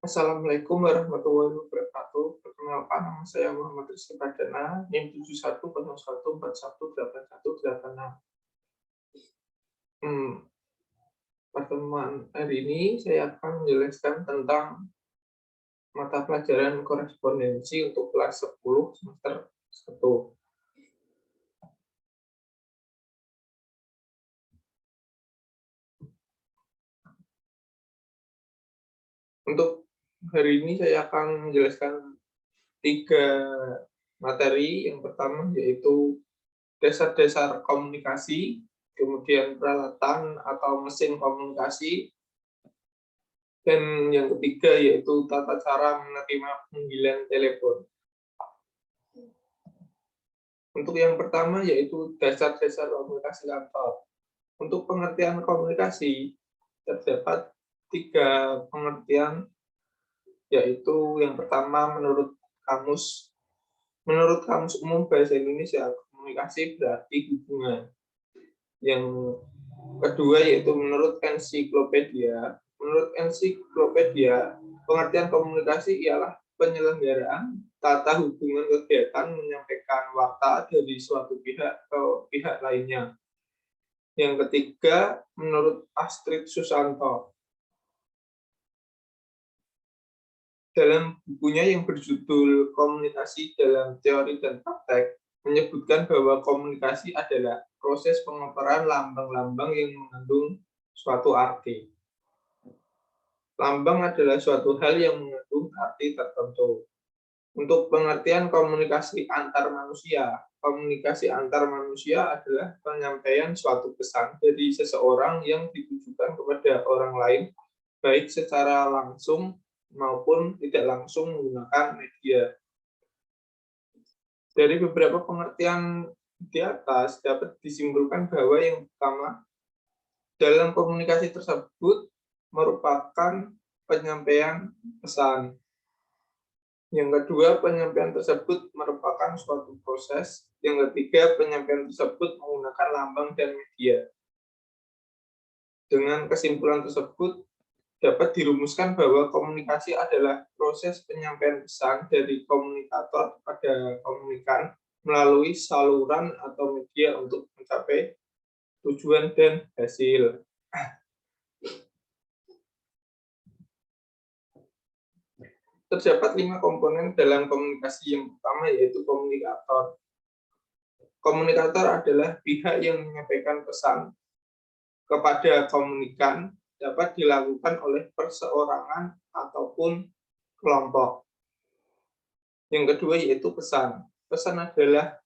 Assalamualaikum warahmatullahi wabarakatuh. Perkenalkan, nama saya Muhammad Rizky Pradana, NIM 7101418186. Pertemuan hari ini saya akan menjelaskan tentang mata pelajaran korespondensi untuk kelas 10 semester 1. Untuk hari ini saya akan menjelaskan 3 materi. Yang pertama yaitu dasar-dasar komunikasi, kemudian peralatan atau mesin komunikasi, dan yang ketiga yaitu tata cara menerima panggilan telepon. Untuk yang pertama yaitu dasar-dasar komunikasi kantor. Untuk pengertian komunikasi terdapat 3 pengertian, yaitu yang pertama menurut kamus umum bahasa Indonesia, komunikasi berarti hubungan. Yang kedua yaitu menurut ensiklopedia. Menurut ensiklopedia, pengertian komunikasi ialah penyelenggaraan tata hubungan kegiatan menyampaikan fakta dari suatu pihak ke pihak lainnya. Yang ketiga, menurut Astrid Susanto, dalam bukunya yang berjudul Komunikasi dalam Teori dan Praktek, menyebutkan bahwa komunikasi adalah proses pengeluaran lambang-lambang yang mengandung suatu arti. Lambang adalah suatu hal yang mengandung arti tertentu. Untuk pengertian komunikasi antar manusia adalah penyampaian suatu pesan dari seseorang yang ditujukan kepada orang lain, baik secara langsung maupun tidak langsung menggunakan media. Dari beberapa pengertian di atas dapat disimpulkan bahwa yang pertama, dalam komunikasi tersebut merupakan penyampaian pesan. Yang kedua, penyampaian tersebut merupakan suatu proses. Yang ketiga, penyampaian tersebut menggunakan lambang dan media. Dengan kesimpulan tersebut, dapat dirumuskan bahwa komunikasi adalah proses penyampaian pesan dari komunikator kepada komunikan melalui saluran atau media untuk mencapai tujuan dan hasil. Terdapat 5 komponen dalam komunikasi. Yang pertama yaitu komunikator. Komunikator adalah pihak yang menyampaikan pesan kepada komunikan, dapat dilakukan oleh perseorangan ataupun kelompok. Yang kedua yaitu pesan. Pesan adalah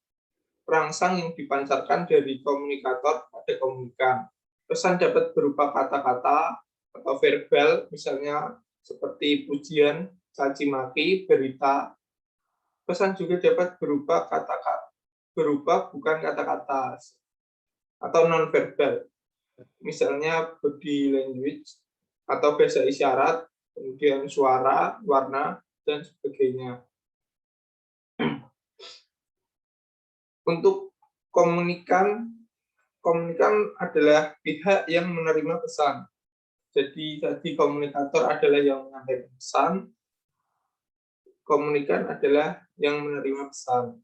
rangsang yang dipancarkan dari komunikator pada komunikan. Pesan dapat berupa kata-kata atau verbal, misalnya seperti pujian, caci maki, berita. Pesan juga dapat berupa kata-kata, bukan kata-kata atau non-verbal, misalnya body language atau bahasa isyarat, kemudian suara, warna, dan sebagainya. Untuk komunikan adalah pihak yang menerima pesan. Jadi komunikator adalah yang menyampaikan pesan, komunikan adalah yang menerima pesan.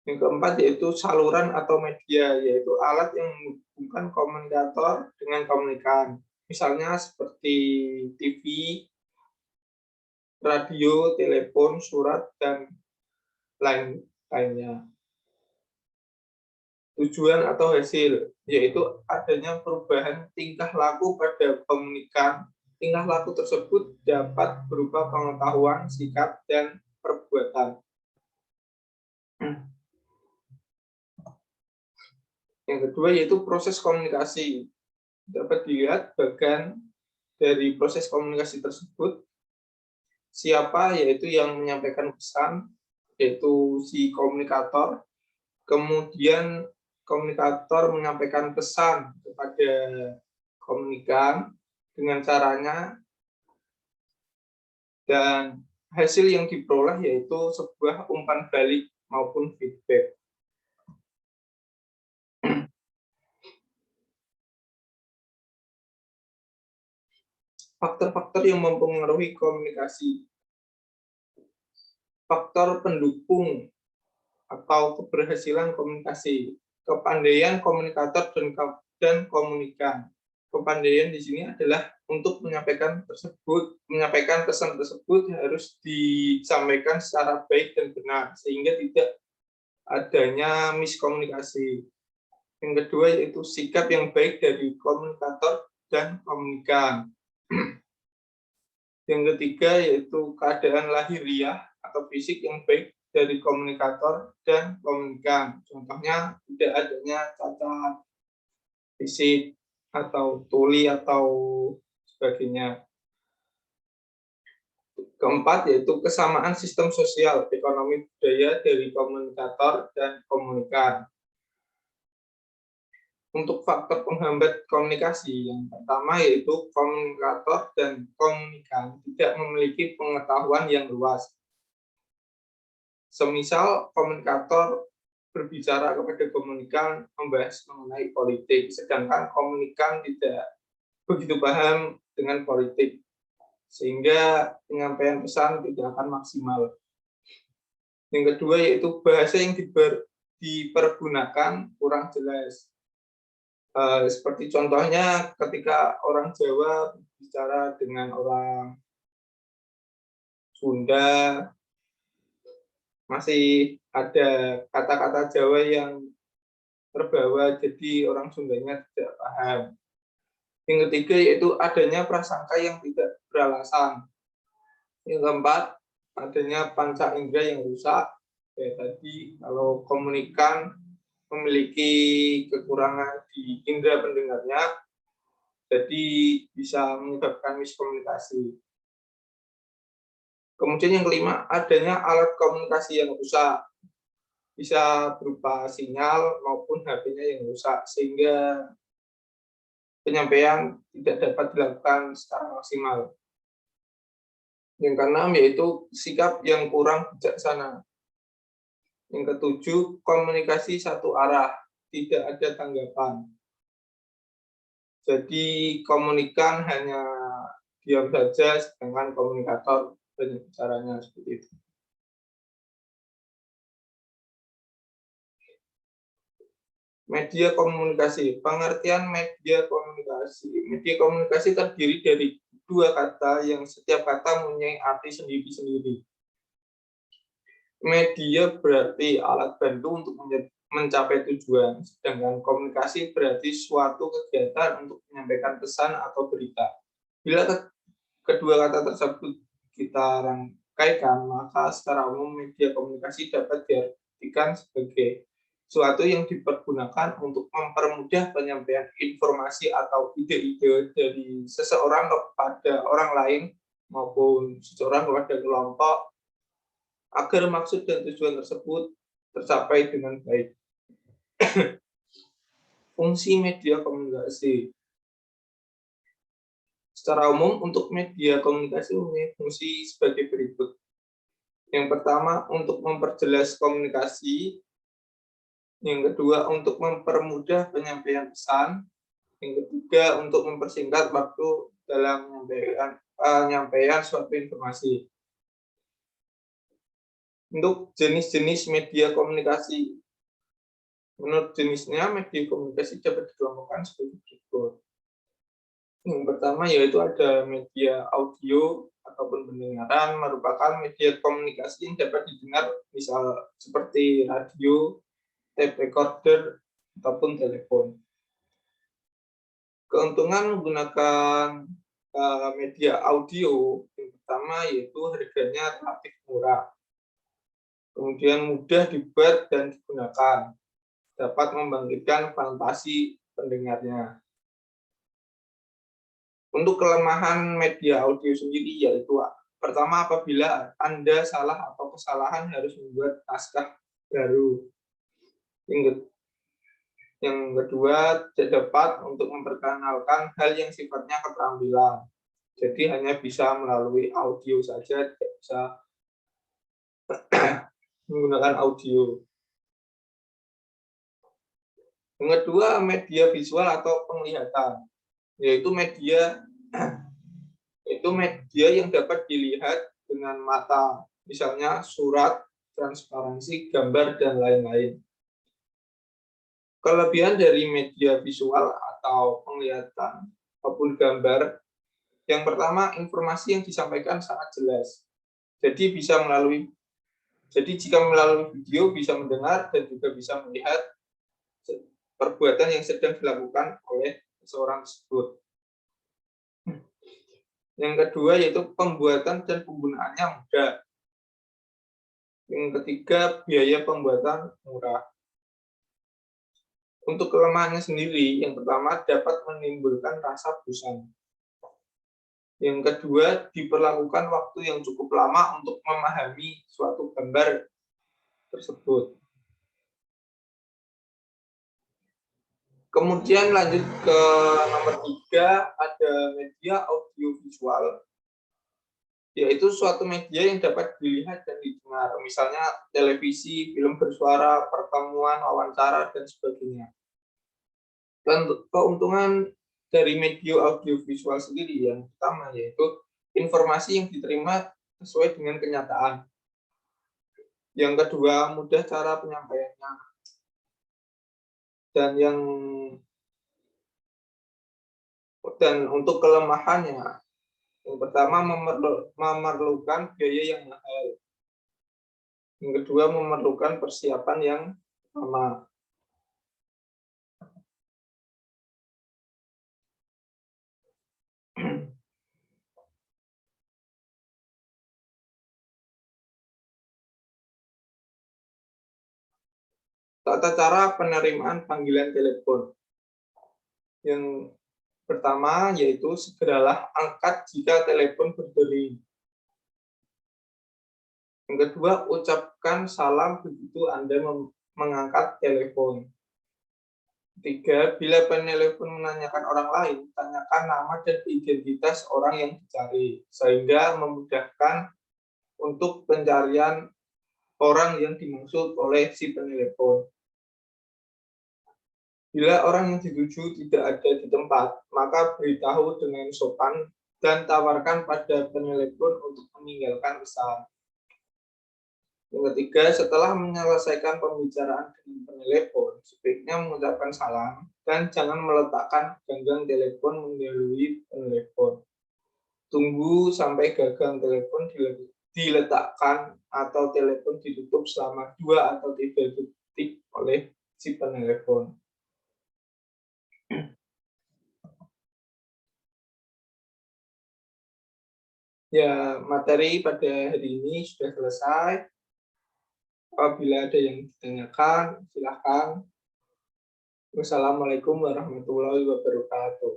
Yang keempat yaitu saluran atau media, yaitu alat yang menghubungkan komunikator dengan komunikan. Misalnya seperti TV, radio, telepon, surat, dan lainnya. Tujuan atau hasil, yaitu adanya perubahan tingkah laku pada komunikan. Tingkah laku tersebut dapat berupa pengetahuan, sikap, dan perbuatan. Yang kedua yaitu proses komunikasi. Dapat dilihat bagian dari proses komunikasi tersebut, siapa yaitu yang menyampaikan pesan, yaitu si komunikator. Kemudian komunikator menyampaikan pesan kepada komunikan dengan caranya, dan hasil yang diperoleh yaitu sebuah umpan balik maupun feedback. Faktor-faktor yang mempengaruhi komunikasi. Faktor pendukung atau keberhasilan komunikasi. Kepandaian komunikator dan komunikan. Kepandaian di sini adalah untuk menyampaikan pesan tersebut harus disampaikan secara baik dan benar sehingga tidak adanya miskomunikasi. Yang kedua yaitu sikap yang baik dari komunikator dan komunikan. Yang ketiga yaitu keadaan lahiriah atau fisik yang baik dari komunikator dan komunikan. Contohnya tidak adanya cacat fisik atau tuli atau sebagainya. Keempat yaitu kesamaan sistem sosial, ekonomi, budaya dari komunikator dan komunikan. Untuk faktor penghambat komunikasi, yang pertama yaitu komunikator dan komunikan tidak memiliki pengetahuan yang luas. Semisal komunikator berbicara kepada komunikan membahas mengenai politik, sedangkan komunikan tidak begitu paham dengan politik, sehingga penyampaian pesan tidak akan maksimal. Yang kedua yaitu bahasa yang dipergunakan kurang jelas. Seperti contohnya ketika orang Jawa bicara dengan orang Sunda, masih ada kata-kata Jawa yang terbawa, jadi orang Sundanya tidak paham. Yang ketiga yaitu adanya prasangka yang tidak beralasan. Yang keempat, adanya panca indera yang rusak. Ya, tadi kalau komunikan memiliki kekurangan di indera pendengarnya, jadi bisa menyebabkan miskomunikasi. Kemudian yang kelima, adanya alat komunikasi yang rusak. Bisa berupa sinyal maupun HP-nya yang rusak, sehingga penyampaian tidak dapat dilakukan secara maksimal. Yang keenam yaitu sikap yang kurang bijaksana. Yang ketujuh, komunikasi satu arah, tidak ada tanggapan. Jadi komunikan hanya diam saja, sedangkan komunikator banyak bicaranya seperti itu. Media komunikasi. Pengertian media komunikasi. Media komunikasi terdiri dari dua kata yang setiap kata mempunyai arti sendiri-sendiri. Media berarti alat bantu untuk mencapai tujuan, sedangkan komunikasi berarti suatu kegiatan untuk menyampaikan pesan atau berita. Bila kedua kata tersebut kita rangkaikan, maka secara umum media komunikasi dapat diartikan sebagai suatu yang dipergunakan untuk mempermudah penyampaian informasi atau ide-ide dari seseorang kepada orang lain maupun seseorang kepada kelompok agar maksud dan tujuan tersebut tercapai dengan baik. Fungsi media komunikasi. Secara umum untuk media komunikasi mempunyai fungsi sebagai berikut. Yang pertama untuk memperjelas komunikasi. Yang kedua, untuk mempermudah penyampaian pesan. Yang ketiga, untuk mempersingkat waktu dalam penyampaian suatu informasi. Untuk jenis-jenis media komunikasi. Menurut jenisnya, media komunikasi dapat dikelompokkan sebagai berikut. Yang pertama yaitu ada media audio ataupun pendengaran, merupakan media komunikasi yang dapat didengar, misal seperti radio, tape recorder, ataupun telepon. Keuntungan menggunakan media audio yang pertama yaitu harganya relatif murah, kemudian mudah dibuat dan digunakan, dapat membangkitkan fantasi pendengarnya. Untuk kelemahan media audio sendiri yaitu pertama apabila Anda salah atau kesalahan harus membuat naskah baru. Yang kedua, tidak dapat untuk memperkenalkan hal yang sifatnya keterampilan. Jadi hanya bisa melalui audio saja, tidak bisa menggunakan audio. Yang kedua, media visual atau penglihatan, yaitu media Itu media yang dapat dilihat dengan mata, misalnya surat, transparansi, gambar, dan lain-lain. Kelebihan dari media visual atau penglihatan maupun gambar, yang pertama, informasi yang disampaikan sangat jelas. Jadi jika melalui video bisa mendengar dan juga bisa melihat perbuatan yang sedang dilakukan oleh seseorang tersebut. Yang kedua yaitu pembuatan dan penggunaannya mudah. Yang ketiga, biaya pembuatan murah. Untuk kelemahannya sendiri, yang pertama dapat menimbulkan rasa bosan. Yang kedua, diperlakukan waktu yang cukup lama untuk memahami suatu gambar tersebut. Kemudian lanjut ke nomor 3, ada media audiovisual, yaitu suatu media yang dapat dilihat dan didengar, misalnya televisi, film bersuara, pertemuan, wawancara, dan sebagainya. Dan keuntungan dari media audiovisual sendiri yang pertama yaitu informasi yang diterima sesuai dengan kenyataan. Yang kedua, mudah cara penyampaiannya. Dan untuk kelemahannya, yang pertama memerlukan biaya yang mahal. Yang kedua, memerlukan persiapan yang lama. Tata cara penerimaan panggilan telepon. Yang pertama yaitu segeralah angkat jika telepon berdering. Yang kedua, ucapkan salam begitu Anda mengangkat telepon. Ketiga, bila penelepon menanyakan orang lain, tanyakan nama dan identitas orang yang dicari, sehingga memudahkan untuk pencarian orang yang dimaksud oleh si penelepon. Bila orang yang dituju tidak ada di tempat, maka beritahu dengan sopan dan tawarkan pada penelepon untuk meninggalkan pesan. Yang ketiga, setelah menyelesaikan pembicaraan dengan penelepon, sebaiknya mengucapkan salam dan jangan meletakkan gagang telepon mendahului penelepon. Tunggu sampai gagang telepon diletakkan atau telepon ditutup selama 2 atau 3 detik oleh si penelepon. Ya, materi pada hari ini sudah selesai. Apabila ada yang ditanyakan, silakan. Wassalamualaikum warahmatullahi wabarakatuh.